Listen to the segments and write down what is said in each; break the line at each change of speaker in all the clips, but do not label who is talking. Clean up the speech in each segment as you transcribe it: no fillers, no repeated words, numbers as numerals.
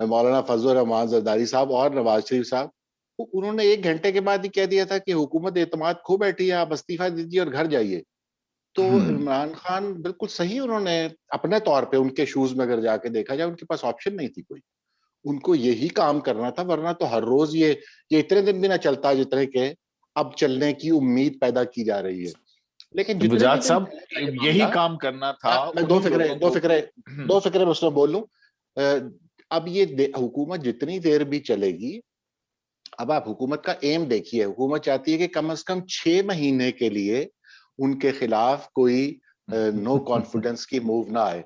مولانا فضل الرحمان زرداری صاحب اور نواز شریف صاحب, انہوں نے 1 گھنٹے کے بعد ہی کہہ دیا تھا کہ حکومت اعتماد کھو بیٹھی ہے, آپ استعفیٰ دیجیے اور گھر جائیے. تو عمران خان بالکل صحیح, انہوں نے اپنے طور پہ ان کے شوز میں اگر جا کے دیکھا جائے, ان کے پاس آپشن نہیں تھی کوئی, ان کو یہی کام کرنا تھا, ورنہ تو ہر روز یہ اتنے دن بھی نہ چلتا جتنے کہ اب چلنے کی امید پیدا کی جا رہی ہے. لیکن جتنے بھی
وجاہت
دن
صاحب
چلے گا یہ
یہی
معاملہ,
کام کرنا تھا.
میں دو فکرے میں اس میں بول لوں. اب یہ حکومت جتنی دیر بھی چلے گی, اب آپ حکومت کا ایم دیکھیے, حکومت چاہتی ہے کہ کم از کم 6 مہینے کے لیے ان کے خلاف کوئی نو کانفیڈنس کی موو نہ آئے.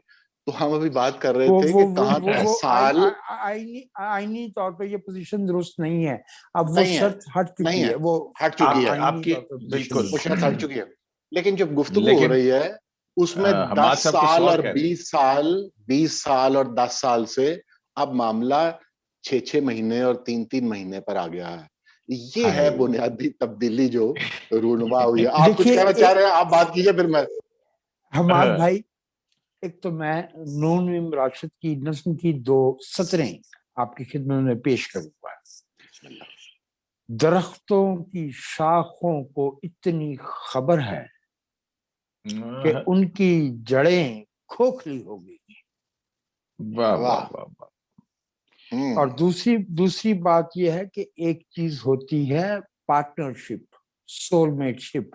تو ہم ابھی بات کر رہے تھے کہ کہاں سال
آئینی طور پہ یہ پوزیشن درست نہیں ہے, اب وہ
نہیں ہے,
شرط ہٹ
نہیں
چکی
ہے,
ہے, وہ
ہٹ چکی ہے
آپ کی بالکل
وہ شرط ہٹ چکی ہے. لیکن جب گفتگو ہو
لیکن
رہی ہے اس میں
حماد
10
صاحب کچھ
سال
اور
اور
کہہ رہے
20 سال اور 10 سال سے اب معاملہ 6 مہینے اور 3 مہینے پر آ گیا ہے. یہ ہے بنیادی تبدیلی جو رونما ہوئی ہے. آپ کچھ کہنا چاہ رہے ہیں, آپ بات کیجئے پھر میں.
حماد بھائی, ایک تو میں نون ام راشد کی نظم کی 2 سطریں آپ کی خدمت میں پیش کروں گا. درختوں کی شاخوں کو اتنی خبر ہے کہ ان کی جڑیں کھوکھلی ہو گئی.
واہ واہ واہ واہ.
اور دوسری بات یہ ہے کہ ایک چیز ہوتی ہے پارٹنرشپ, سول میٹ شپ,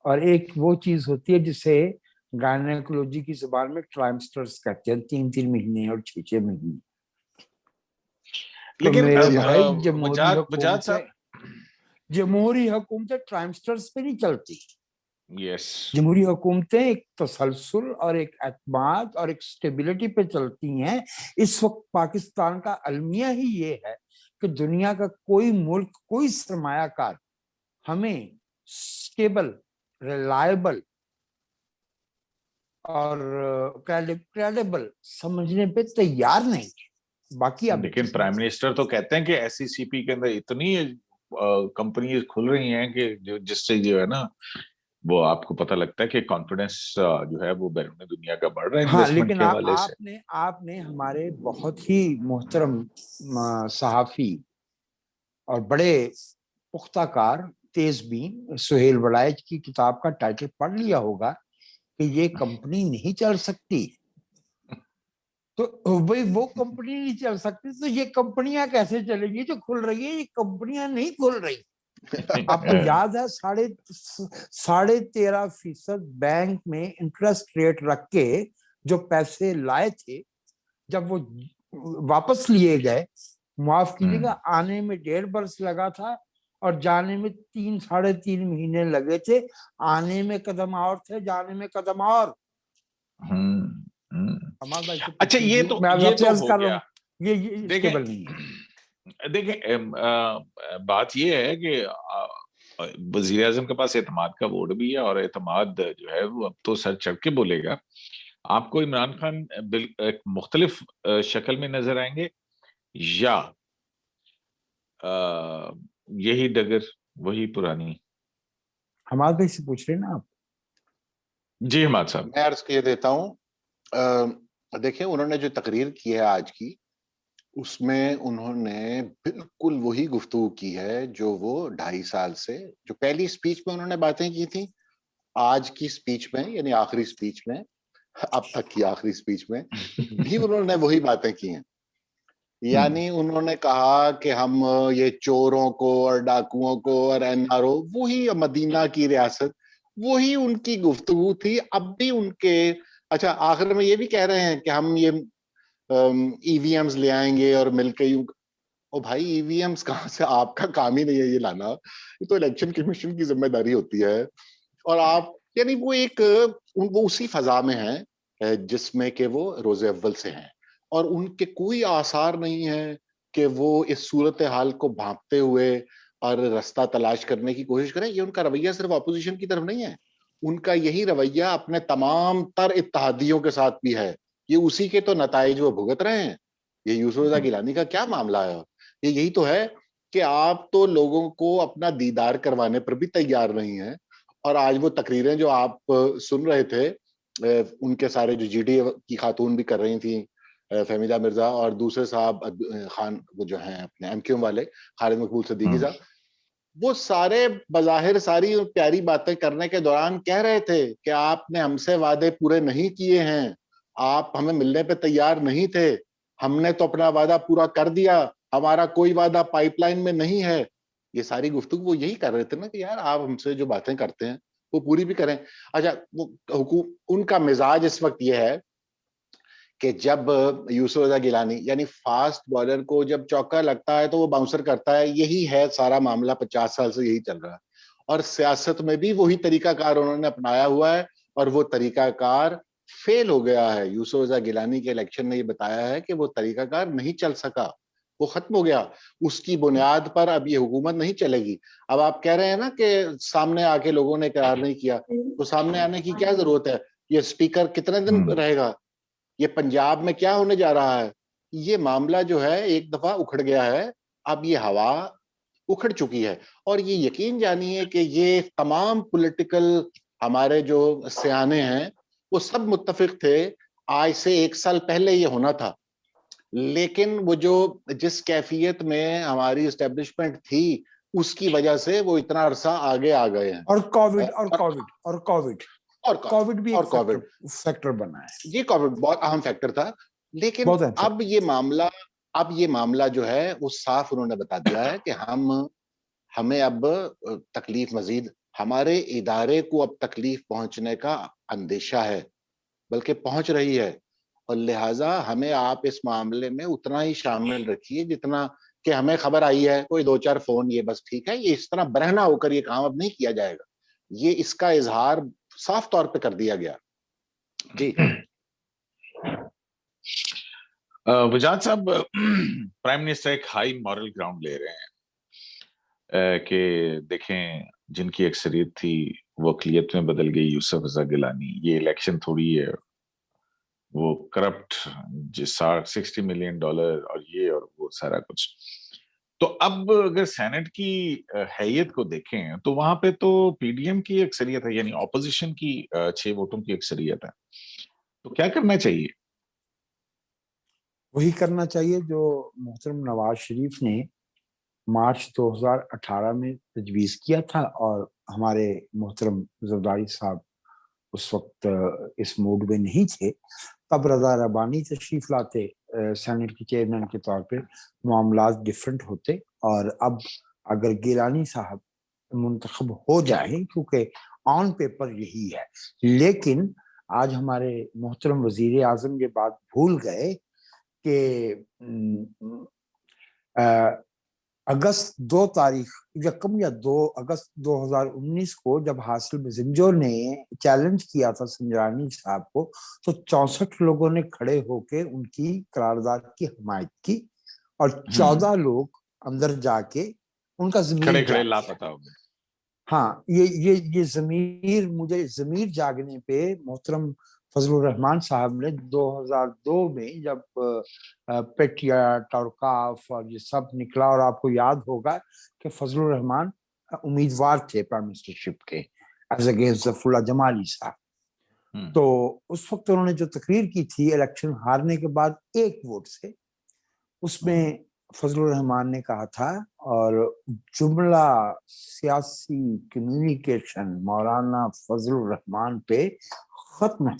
اور ایک وہ چیز ہوتی ہے جسے گائنیکولوجی کی زبان میں ٹرائمسٹرز کہتے ہیں, 3 مہینے اور 6 مہینے. تو
لیکن
میرے بھائی
وجاہت
جمہوری حکومتیں ٹرائمسٹرز پہ نہیں چلتی.
یس,
جمہوری حکومتیں ایک تسلسل اور ایک اعتماد اور ایک سٹیبلٹی پہ چلتی ہیں. اس وقت پاکستان کا المیہ ہی یہ ہے کہ دنیا کا کوئی ملک, کوئی سرمایہ کار ہمیں سٹیبل, ریلائبل اور کریڈیبل سمجھنے پہ تیار نہیں. باقی اب
لیکن پرائم منسٹر تو کہتے ہیں کہ ایس سی سی پی کے اندر اتنی کمپنیز کھل رہی ہیں کہ جس سے جو ہے نا وہ آپ کو پتہ لگتا ہے کہ کانفیڈنس جو ہے وہ بیرون دنیا کا بڑھ رہا ہے انویسٹمنٹ
لیکن
کے حوالے سے.
آپ نے ہمارے بہت ہی محترم صحافی اور بڑے پختہ کار تیز بین سہیل ولائچ کی کتاب کا ٹائٹل پڑھ لیا ہوگا کہ یہ کمپنی نہیں چل سکتی. تو بھئی وہ کمپنی نہیں چل سکتی تو یہ کمپنیاں کیسے چلیں گی جو کھل رہی ہیں؟ یہ کمپنیاں نہیں کھل رہی. آپ کو یاد ہے 13.5% بینک میں انٹرسٹ ریٹ رکھ کے جو پیسے لائے تھے, جب وہ واپس لیے گئے, معاف کیجیے گا, آنے میں 1.5 برس لگا تھا اور جانے میں 3-3.5 مہینے لگے تھے. آنے میں قدم اور تھے, جانے میں قدم اور.
اچھا یہ تو ہو گیا.
یہ اسٹیبل نہیں ہے.
دیکھیں بات یہ ہے کہ وزیر اعظم کے پاس اعتماد کا ووٹ بھی ہے, اور اعتماد جو ہے وہ اب تو سر چڑھ کے بولے گا. آپ کو عمران خان ایک مختلف شکل میں نظر آئیں گے, یا یہی ڈگر وہی پرانی؟
حماد بھائی سے پوچھ رہے ہیں نا آپ.
جی حماد صاحب,
میں عرض کیے دیتا ہوں. دیکھیں انہوں نے جو تقریر کی ہے آج کی, اس میں انہوں نے بالکل وہی گفتگو کی ہے جو وہ 2.5 سال سے, جو پہلی سپیچ میں انہوں نے باتیں کی تھی, آج کی سپیچ میں یعنی آخری سپیچ میں, اب تک کی آخری سپیچ میں بھی انہوں نے وہی باتیں کی ہیں. یعنی انہوں نے کہا کہ ہم یہ چوروں کو اور ڈاکوؤں کو اور این آر او, وہی مدینہ کی ریاست, وہی ان کی گفتگو تھی. اب بھی ان کے, اچھا آخر میں یہ بھی کہہ رہے ہیں کہ ہم یہ ای وی ایمز لے آئیں گے اور مل کے یوں. او بھائی ای وی ایمز کہاں سے, آپ کا کام ہی نہیں ہے یہ لانا, یہ تو الیکشن کمیشن کی ذمہ داری ہوتی ہے. اور آپ یعنی وہ ایک وہ اسی فضا میں ہیں جس میں کہ وہ روز اول سے ہیں, اور ان کے کوئی آثار نہیں ہے کہ وہ اس صورتحال کو بھانپتے ہوئے اور رستہ تلاش کرنے کی کوشش کریں. یہ ان کا رویہ صرف اپوزیشن کی طرف نہیں ہے, ان کا یہی رویہ اپنے تمام تر اتحادیوں کے ساتھ بھی ہے. یہ اسی کے تو نتائج وہ بھگت رہے ہیں. یہ یوسف رضا گیلانی کا کیا معاملہ ہے, یہ یہی تو ہے کہ آپ تو لوگوں کو اپنا دیدار کروانے پر بھی تیار نہیں ہیں. اور آج وہ تقریریں جو آپ سن رہے تھے, ان کے سارے جو جی ڈی کی خاتون بھی کر رہی تھیں, فہمیدہ مرزا اور دوسرے صاحب خان وہ جو ہیں اپنے ایم کیو ایم والے خالد مقبول صدیقی صاحب, وہ سارے بظاہر ساری پیاری باتیں کرنے کے دوران کہہ رہے تھے کہ آپ نے ہم سے وعدے پورے نہیں کیے ہیں, آپ ہمیں ملنے پہ تیار نہیں تھے, ہم نے تو اپنا وعدہ پورا کر دیا, ہمارا کوئی وعدہ پائپ لائن میں نہیں ہے. یہ ساری گفتگو وہ یہی کر رہے تھے نا کہ یار آپ ہم سے جو باتیں کرتے ہیں وہ پوری بھی کریں. اچھا, وہ ان کا مزاج اس وقت یہ ہے کہ جب یوسف رضا گیلانی یعنی فاسٹ بالر کو جب چوکا لگتا ہے تو وہ باؤنسر کرتا ہے, یہی ہے سارا معاملہ, 50 سال سے یہی چل رہا ہے. اور سیاست میں بھی وہی طریقہ کار انہوں نے اپنایا ہوا ہے, اور وہ طریقہ کار فیل ہو گیا ہے. یوسف رضا گیلانی کے الیکشن نے یہ بتایا ہے کہ وہ طریقہ کار نہیں چل سکا, وہ ختم ہو گیا. اس کی بنیاد پر اب یہ حکومت نہیں چلے گی. اب آپ کہہ رہے ہیں نا کہ سامنے آ کے لوگوں نے اقرار نہیں کیا, تو سامنے آنے کی کیا ضرورت ہے؟ یہ اسپیکر کتنے دن رہے گا؟ یہ پنجاب میں کیا ہونے جا رہا ہے؟ یہ معاملہ جو ہے ایک دفعہ اکھڑ گیا ہے, اب یہ ہوا اکھڑ چکی ہے. اور یہ یقین جانیے کہ یہ تمام پولیٹیکل ہمارے جو سیانے ہیں وہ سب متفق تھے آج سے 1 سال پہلے یہ ہونا تھا, لیکن وہ جو جس کیفیت میں ہماری اسٹیبلشمنٹ تھی اس کی وجہ سے وہ اتنا عرصہ آگے آ گئے ہیں.
اور کووڈ بھی ایک فیکٹر بنا ہے.
یہ کووڈ بہت اہم فیکٹر تھا, لیکن اب یہ معاملہ جو ہے وہ صاف انہوں نے بتا دیا ہے کہ ہمیں اب تکلیف مزید, ہمارے ادارے کو اب تکلیف پہنچنے کا اندیشہ ہے, بلکہ پہنچ رہی ہے, اور لہٰذا ہمیں آپ اس معاملے میں اتنا ہی شامل رکھیے جتنا کہ ہمیں خبر آئی ہے, کوئی 2-4 فون, یہ بس ٹھیک ہے. یہ اس طرح برہنہ ہو کر یہ کام اب نہیں کیا جائے گا, یہ اس کا اظہار صاف طور پہ کر دیا گیا. جی
وجاد صاحب, پرائم منسٹر ایک ہائی مورل گراؤنڈ لے رہے ہیں کہ دیکھیں جن کی اکثریت تھی وہ اقلیت میں بدل گئی. یوسف رضا گیلانی, یہ الیکشن تھوڑی ہے, وہ کرپٹ $60 ملین اور یہ اور وہ سارا کچھ. تو اب اگر سینٹ کی حیثیت کو دیکھیں تو وہاں پہ تو پی ڈی ایم کی اکثریت ہے, یعنی اپوزیشن کی 6 ووٹوں کی اکثریت ہے. تو کیا کرنا چاہیے؟
وہی کرنا چاہیے جو محترم نواز شریف نے مارچ 2018 میں تجویز کیا تھا, اور ہمارے محترم زرداری صاحب اس وقت اس موڈ میں نہیں تھے. تب رضا ربانی تشریف لاتے سینٹ کے چیئرمین کے طور پہ, معاملات ڈیفرنٹ ہوتے. اور اب اگر گیلانی صاحب منتخب ہو جائیں, کیونکہ آن پیپر یہی ہے, لیکن آج ہمارے محترم وزیر اعظم یہ بات بھول گئے کہ اگست 2 تاریخ یکم یا 2 اگست 2019 کو جب حاصل مزنجو نے چیلنج کیا تھا سنجرانی صاحب کو, تو 64 لوگوں نے کھڑے ہو کے ان کی قرارداد کی حمایت کی, اور 14 لوگ اندر جا کے ان کا ضمیر
کھڑے لاپتہ ہو گئے.
ہاں, یہ ضمیر, مجھے ضمیر جاگنے پہ محترم فضل الرحمان صاحب نے 2002 میں جب پیٹریاٹ اور کاف اور یہ سب نکلا, اور آپ کو یاد ہوگا کہ فضل الرحمان امیدوار تھے پرائم منسٹرشپ کے ایز اگینسٹ ظفر اللہ جمالی صاحب. تو اس وقت انہوں نے جو تقریر کی تھی الیکشن ہارنے کے بعد 1 ووٹ سے, اس میں فضل الرحمان نے کہا تھا, اور جملہ سیاسی کمیونیکیشن مولانا فضل الرحمان پہ ختم ہے.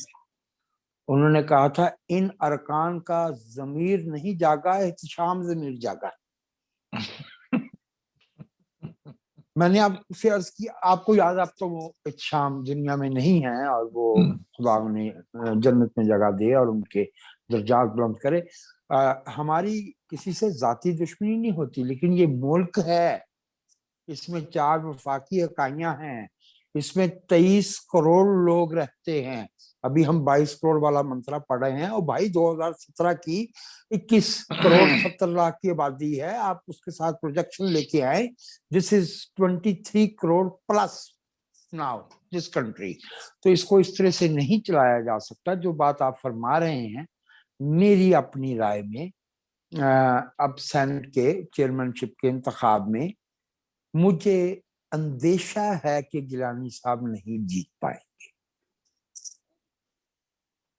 انہوں نے کہا تھا ان ارکان کا ضمیر نہیں جاگا, احتشام ضمیر جاگا. میں نے آپ سے عرض کی, آپ کو یاد, آپ تو وہ احتشام دنیا میں نہیں ہیں, اور وہ خدا انہیں جنت میں جگہ دے اور ان کے درجات بلند کرے. ہماری کسی سے ذاتی دشمنی نہیں ہوتی, لیکن یہ ملک ہے, اس میں 4 وفاقی اکائیاں ہیں, اس میں 23 کروڑ لوگ رہتے ہیں. ابھی ہم 22 کروڑ والا منترا پڑھ رہے ہیں, اور بھائی 2017 کی 21 کروڑ 70 لاکھ کی آبادی ہے. آپ اس کے ساتھ پروجیکشن لے کے آئے, دس از 23 crore plus now this country. تو اس کو اس طرح سے نہیں چلایا جا سکتا. جو بات آپ فرما رہے ہیں, میری اپنی رائے میں اب سینٹ کے چیئرمین شپ کے انتخاب میں مجھے اندیشہ ہے کہ گیلانی صاحب نہیں جیت پائیں گے.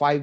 5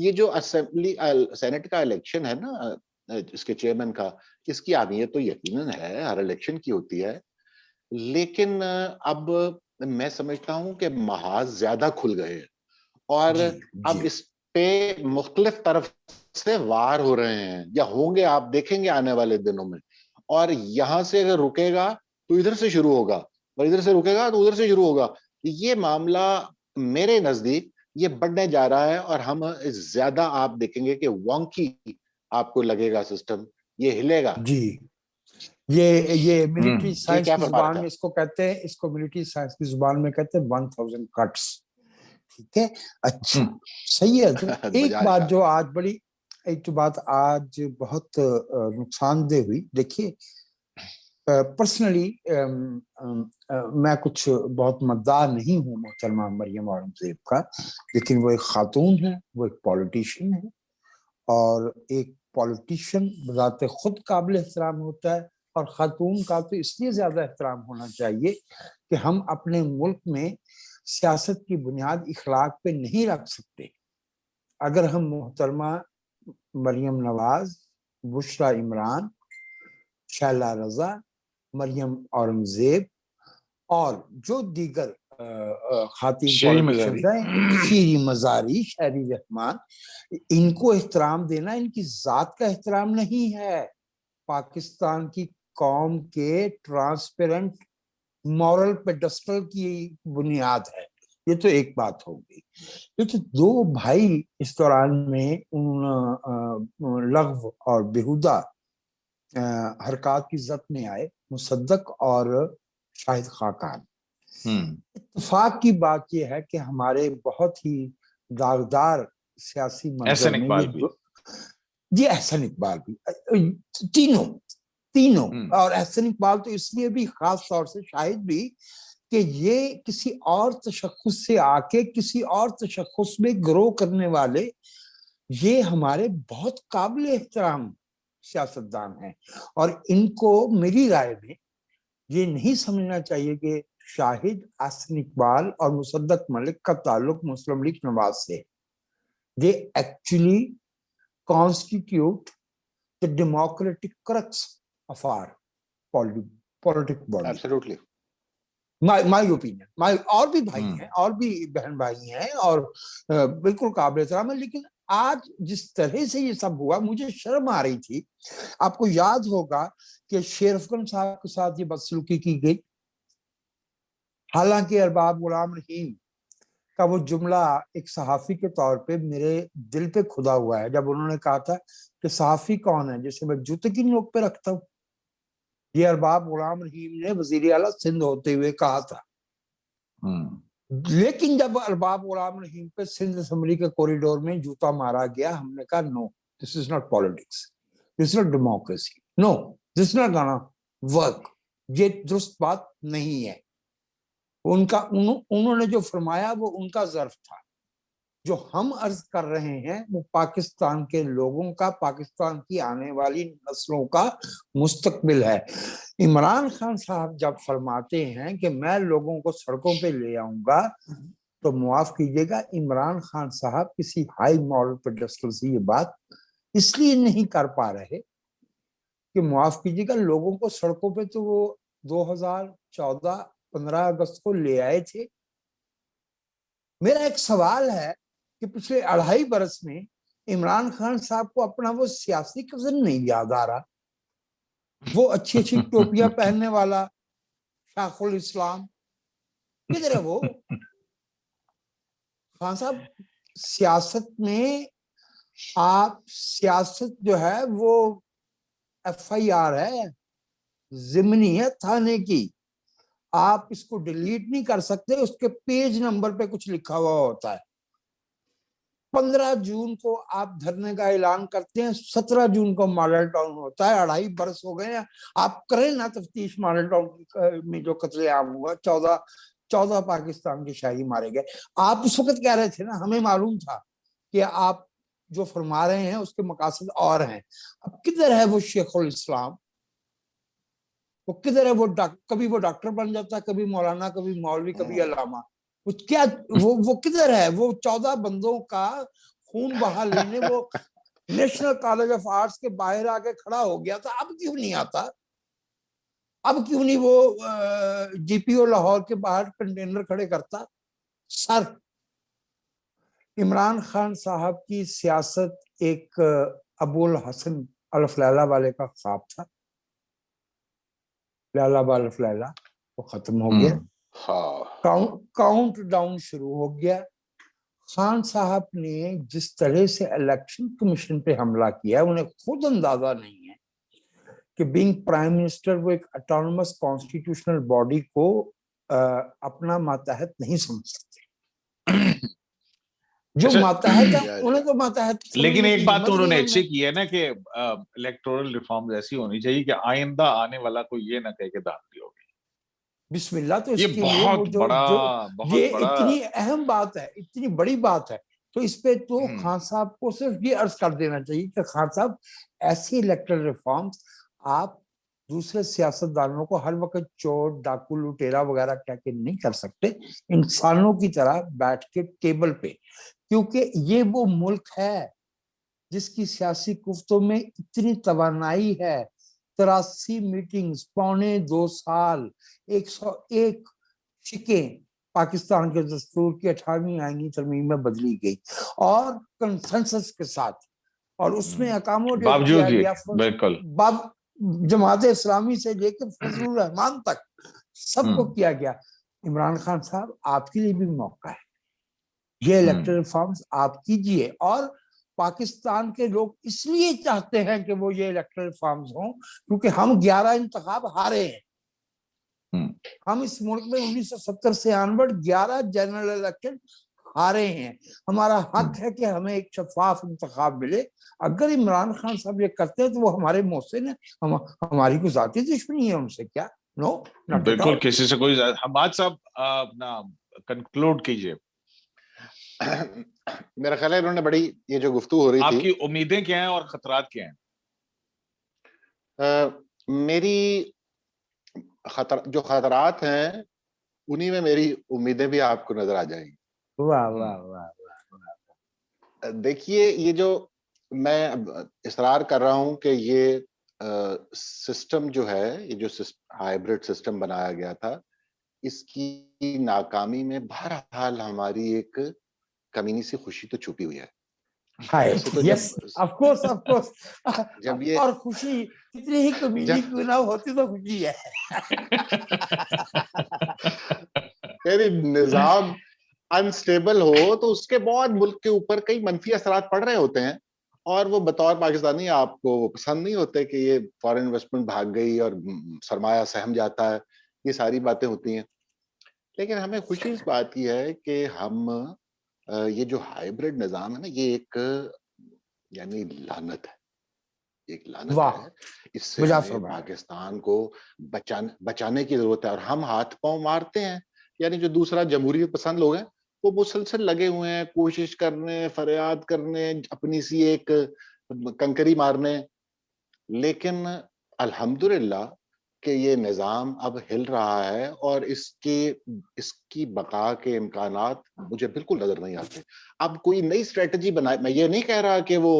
یہ جو اسمبلی سینٹ کا الیکشن ہے نا اس کے چیئرمین کا، اس کی اہمیت تو یقیناً ہے، ہر الیکشن کی ہوتی ہے، لیکن اب میں سمجھتا ہوں کہ محاذ زیادہ کھل گئے ہیں اور اب اس پہ مختلف طرف سے وار ہو رہے ہیں یا ہوں گے، آپ دیکھیں گے آنے والے دنوں میں، اور یہاں سے اگر رکے گا تو ادھر سے شروع ہوگا اور ادھر سے رکے گا تو ادھر سے شروع ہوگا. یہ معاملہ میرے نزدیک یہ بڑھنے جا رہا ہے اور ہم زیادہ آپ دیکھیں گے کہ وانکی آپ کو لگے گا سسٹم، یہ ہلے گا.
جی یہ ملٹری
جی
سائنس
کیا
کی
فرما رہے
زبان
تھے
میں
آپ؟
اس کو کہتے ہیں، اس کو ملٹری سائنس کی زبان میں کہتے ہیں 1000 کٹس. ٹھیک ہے، اچھا صحیح ہے. تو ایک
بجائے
بات
شاہ
جو آج بڑی، ایک جو بات آج بہت نقصان دہ ہوئی، دیکھیے پرسنلی میں کچھ بہت مداح نہیں ہوں محترمہ مریم اورنگزیب کا، لیکن وہ ایک خاتون ہے، وہ ایک پولیٹیشین ہے، اور ایک پولیٹیشین بذات خود قابل احترام ہوتا ہے، اور خاتون کا تو اس لیے زیادہ احترام ہونا چاہیے کہ ہم اپنے ملک میں سیاست کی بنیاد اخلاق پہ نہیں رکھ سکتے. اگر ہم محترمہ مریم نواز، بشرا عمران، شیلا رضا، مریم اورنگزیب اور جو دیگر خواتین
شیری
پولیٹیشنز
مزاری
ہیں، شیری مزاری، شہری رحمان، ان کو احترام دینا ان کی ذات کا احترام نہیں ہے، پاکستان کی قوم کے ٹرانسپیرنٹ مورل پیڈسٹل کی بنیاد ہے. یہ تو ایک بات ہوگی. لیکن دو بھائی اس دوران میں ان لغو اور بیہودہ حرکات کی زد میں آئے، مصدق اور شاہد خاقان. اتفاق کی بات یہ ہے کہ ہمارے بہت ہی داغدار سیاسی منظر
احسن
میں
اقبال بھی.
یہ احسن اقبال بھی، تینوں اور احسن اقبال تو اس لیے بھی خاص طور سے، شاہد بھی، کہ یہ کسی اور تشخص سے آ کے کسی اور تشخص میں گرو کرنے والے یہ ہمارے بہت قابل احترام سیاستدان ہیں، اور ان کو میری رائے میں یہ نہیں سمجھنا چاہیے کہ شاہد، احسن اقبال اور مصدق ملک کا تعلق مسلم لیگ نواز سے. they actually constitute the democratic crux of our political body.
Absolutely.
my opinion. اور بھی بھائی ہیں، اور بھی بہن بھائی ہیں، اور بالکل قابل احترام ہے، لیکن آج جس طرح سے یہ سب ہوا مجھے شرم آ رہی تھی. آپ کو یاد ہوگا کہ شیر افغان صاحب کے ساتھ یہ بدسلوکی کی گئی، حالانکہ ارباب غلام رحیم کا وہ جملہ ایک صحافی کے طور پہ میرے دل پہ کھدا ہوا ہے، جب انہوں نے کہا تھا کہ صحافی کون ہے جسے میں جوتے کی نوک پہ رکھتا ہوں. یہ ارباب غلام رحیم نے وزیر اعلیٰ سندھ ہوتے ہوئے کہا تھا. لیکن جب ارباب غلام رحیم پہ سندھ اسمبلی کے کوریڈور میں جوتا مارا گیا، ہم نے کہا no, this is not politics, this is not democracy, no this is not gonna work. یہ درست بات نہیں ہے. انہوں نے جو فرمایا وہ ان کا ظرف تھا. جو ہم عرض کر رہے ہیں وہ پاکستان کے لوگوں کا، پاکستان کی آنے والی نسلوں کا مستقبل ہے. عمران خان صاحب جب فرماتے ہیں کہ میں لوگوں کو سڑکوں پہ لے آؤں گا، تو معاف کیجیے گا، عمران خان صاحب کسی ہائی مورل پیڈسٹل سے یہ بات اس لیے نہیں کر پا رہے کہ معاف کیجیے گا، لوگوں کو سڑکوں پہ تو وہ 2014 15 اگست کو لے آئے تھے. میرا ایک سوال ہے کہ پچھلے 2.5 برس میں عمران خان صاحب کو اپنا وہ سیاسی کزن نہیں یاد آ رہا، وہ اچھی اچھی ٹوپیاں پہننے والا شیخ الاسلام، کدھر ہے وہ؟ خان صاحب سیاست میں آپ، سیاست جو ہے وہ FIR ہے، ضمنی ہے تھانے کی، آپ اس کو ڈیلیٹ نہیں کر سکتے، اس کے پیج نمبر پہ کچھ لکھا ہوا ہوتا ہے. 15 جون کو آپ دھرنے کا اعلان کرتے ہیں، 17 جون کو ماڈل ٹاؤن ہوتا ہے. 2.5 برس ہو گئے ہیں. آپ کریں نا تفتیش ماڈل ٹاؤن میں جو قتل عام ہوا، 14 پاکستان کے شہری مارے گئے. آپ اس وقت کہہ رہے تھے نا، ہمیں معلوم تھا کہ آپ جو فرما رہے ہیں اس کے مقاصد اور ہیں. اب کدھر ہے وہ شیخ الاسلام؟ وہ کدھر ہے وہ کبھی وہ ڈاکٹر بن جاتا ہے، کبھی مولانا، کبھی مولوی، کبھی علامہ. وہ کدھر ہے وہ 14 بندوں کا خون بہا لینے وہ نیشنل کالج آف آرٹس کے باہر آ کے کھڑا ہو گیا تھا. اب کیوں نہیں آتا؟ اب کیوں نہیں وہ جی پی او لاہور کے باہر کنٹینر کھڑے کرتا؟ سر، عمران خان صاحب کی سیاست ایک ابو الحسن الف لیلہ والے کا خواب تھا. لیلہ بالف لیلہ وہ ختم ہو گیا. کاؤنٹ ڈاؤن شروع ہو گیا. خان صاحب نے جس طرح سے الیکشن کمیشن پہ حملہ کیا انہیں خود اندازہ نہیں ہے کہ بینگ پرائم منسٹر وہ ایک اٹانومس کانسٹیٹیوشنل باڈی کو اپنا ماتحت نہیں سمجھ سکتے. جو ماتحت ہے انہیں تو ماتحت.
لیکن ایک بات تو انہوں نے اچھی کی ہے نا کہ الیکٹورل ریفارمز ایسی ہونی چاہیے کہ آئندہ آنے والا کوئی یہ نہ کہے کہ دھاندلی ہو گئی.
بسم اللہ. تو اس
یہ
کے لیے وہ جو یہ اتنی اہم بات ہے، اتنی بڑی بات ہے، تو اس پہ تو خان صاحب کو صرف یہ عرض کر دینا چاہیے کہ خان صاحب ایسی الیکٹرل ریفارمز آپ دوسرے سیاستدانوں کو ہر وقت چور ڈاکو لٹیرا وغیرہ کہہ کے نہیں کر سکتے. انسانوں کی طرح بیٹھ کے ٹیبل پہ، کیونکہ یہ وہ ملک ہے جس کی سیاسی گفتوں میں اتنی توانائی ہے. 83 میٹنگز، 2.25 سال، 101 شکیں پاکستان کے دستور کی 18ویں آئینی ترمیم میں بدلی گئی اور کنسنسس کے ساتھ، اور اس میں اکاموڈیٹ کیا گیا جماعت اسلامی سے لے کے فضل الرحمان تک سب کو کیا گیا. عمران خان صاحب آپ کے لیے بھی موقع ہے، یہ الیکٹرل ریفارمز آپ کیجئے. اور پاکستان کے لوگ اس لیے چاہتے ہیں کہ وہ یہ الیکٹرل ریفارمز ہوں کیونکہ ہم 11 انتخاب ہارے ہیں. ہم اس ملک میں 1970 سے آنورڈ 11 جنرل الیکشن ہارے ہیں. ہمارا حق ہے کہ ہمیں ایک شفاف انتخاب ملے. اگر عمران خان صاحب یہ کرتے ہیں تو وہ ہمارے محسن ہیں. ہماری کوئی ذاتی دشمنی ہے ان سے کیا؟ نو،
بالکل کسی سے کوئی. حماد صاحب اپنا کنکلوڈ کیجئے.
میرا خیال ہے انہوں نے بڑی، یہ جو گفتگو ہو رہی تھی،
آپ کی امیدیں کیا ہیں اور خطرات کیا ہیں؟
میری جو خطرات ہیں انہی میں میری امیدیں بھی آپ کو نظر آ جائیں گی.
واہ واہ واہ.
دیکھیے، یہ جو میں اصرار کر رہا ہوں کہ یہ سسٹم جو ہے، یہ جو ہائیبرڈ سسٹم بنایا گیا تھا، اس کی ناکامی میں بہرحال ہماری ایک کمینی سی خوشی تو چھپی ہوئی ہے. جب یہ
اور خوشی کتنی ہی کمینی کیوں نہ ہوتی تو خوشی ہے.
نظام انسٹیبل ہو تو اس کے بعد ملک کے اوپر کئی منفی اثرات پڑ رہے ہوتے ہیں، اور وہ بطور پاکستانی آپ کو پسند نہیں ہوتے کہ یہ فارن انویسٹمنٹ بھاگ گئی اور سرمایہ سہم جاتا ہے، یہ ساری باتیں ہوتی ہیں. لیکن ہمیں خوشی اس بات کی ہے کہ ہم یہ جو ہائیبرڈ نظام ہے نا، یہ ایک یعنی لعنت ہے، ایک لعنت ہے. اس سے ہمیں پاکستان کو بچانے کی ضرورت ہے. اور ہم ہاتھ پاؤں مارتے ہیں، یعنی جو دوسرا جمہوریت پسند لوگ ہیں وہ مسلسل لگے ہوئے ہیں کوشش کرنے، فریاد کرنے، اپنی سی ایک کنکری مارنے. لیکن الحمدللہ کہ یہ نظام اب ہل رہا ہے اور اس کی بقا کے امکانات مجھے بالکل نظر نہیں آتے. اب کوئی نئی اسٹریٹجی بنائے، میں یہ نہیں کہہ رہا کہ وہ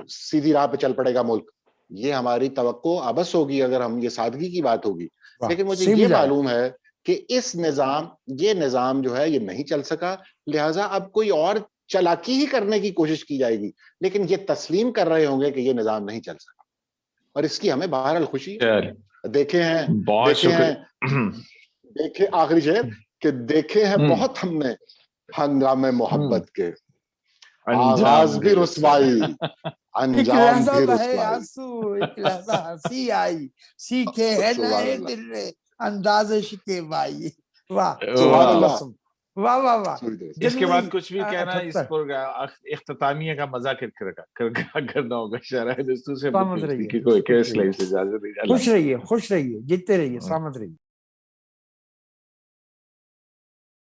سیدھی راہ پہ چل پڑے گا ملک، یہ ہماری توقع ابس ہوگی اگر ہم یہ سادگی کی بات ہوگی. لیکن مجھے یہ معلوم ہے کہ یہ نظام جو ہے یہ نہیں چل سکا، لہٰذا اب کوئی اور چالاکی ہی کرنے کی کوشش کی جائے گی، لیکن یہ تسلیم کر رہے ہوں گے کہ یہ نظام نہیں چل سکا. اور اس کی ہمیں بہرحال خوشی دیکھے آخری شعر کہ دیکھے ہیں بہت ہم نے ہنگامے محبت کے، آغاز بھی رسوائی انجام بھی رسوائی.
ایک لحظہ ہنسی آئی، سیکھے ہے نئے دل نے انداز شکیبائی. واہ واہ واہ واہ.
اس کے بعد کچھ بھی کہنا، اس پر اختتامیہ کا مزہ کرنا ہوگا. شرح دستور سے
خوش رہیے، جیتے رہیے، سلامت رہیے.